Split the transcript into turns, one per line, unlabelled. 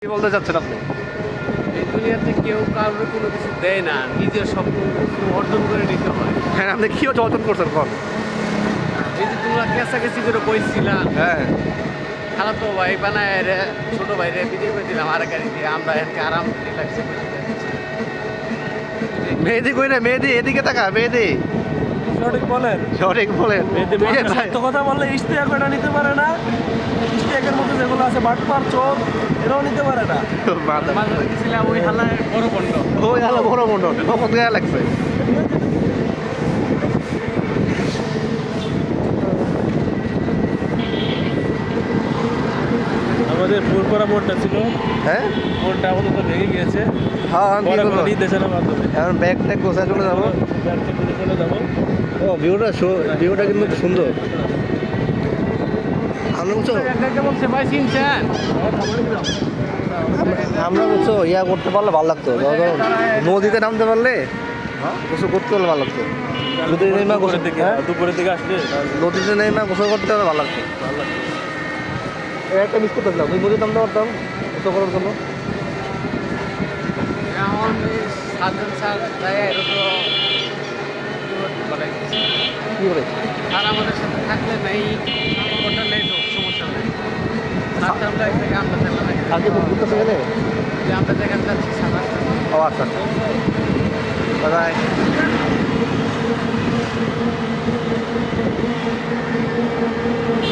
বলতে চাচ্ছেন আপনি?
এই দুনিয়াতে কেউ কারোর কোনো কিছু দেয় না, নিজের স্বপ্ন অর্জন করে নিতে হয়।
হ্যাঁ, আপনি কি অর্জন করছেন কোন?
এই যে তোমরা কেঁচাকেচি করে বইছিলা,
হ্যাঁ,
খালাতো ভাই বানায় রে ছোট ভাইরে বিদায় করে দিলাম আর গাড়ি দিয়ে, আমরা এখানে আরাম রিল্যাক্সে বসে যাচ্ছি।
মেহেদি কই না? মেহেদি এদিকে তাকা, মেহেদি
সঠিক বলেন।
সঠিক বলেন। তুই যে ভাই-
সত্য কথা বললে ইশতিয়াক এটা নিতে পারে না। ইশতিয়াকের মধ্যে যেগুলো আছে বাটপার চোর, এরাও নিতে পারে না।
মাথা-
মাঝে গেছিলাম ওই হালায় বড় বন্ধ।
ওই হলো বড় মন্ডল, কখন গায়ে লাগছে?
আমাদের ফুলপাড়া মোড়টা ছিল,
হ্যাঁ
মোড়টা আপাতত ভেঙে গিয়েছে।
হ্যাঁ, আমি কি
পরে
করবো?
কোনো নির্দেশনার মাধ্যমে
এখন ব্যাগ ট্যাগ গোছায় চলে যাবো।
চলে যাবো।
ও ভিউটা কিন্তু সুন্দর। আমরা বুঝছো
এটাকে বলছে ভাই চিনছেন?
আমরা বুঝছো ইয়া করতে পারলে ভালো লাগতো, নদীতে নামতে পারলে গোসল করতে পারলে ভালো লাগতো। নদীতে নেমা গোসল
দুপুরের দিকে,
হ্যাঁ?
দুপুরের দিকে আসলে
নদীতে নেমা গোসল করতে পারলে ভালো লাগতো।
ভালো লাগতো।
একটা মিস করতেছিলাম, ওই নদীতে নামতে পারতাম গোসল করার জন্য।
এখন সাতজন স্যার তাই এর তো বলে
কি করে?
আর আমাদের সাথে থাকলে নেই ওটা নেই তো সমস্যা নেই। সাত আমরা এক জায়গায় আমরা থাকলে না
আজকে বুক করতেছে গেলে?
যে আমরা যেখানে যাচ্ছি সাত আটটা।
ও আচ্ছা, বাই।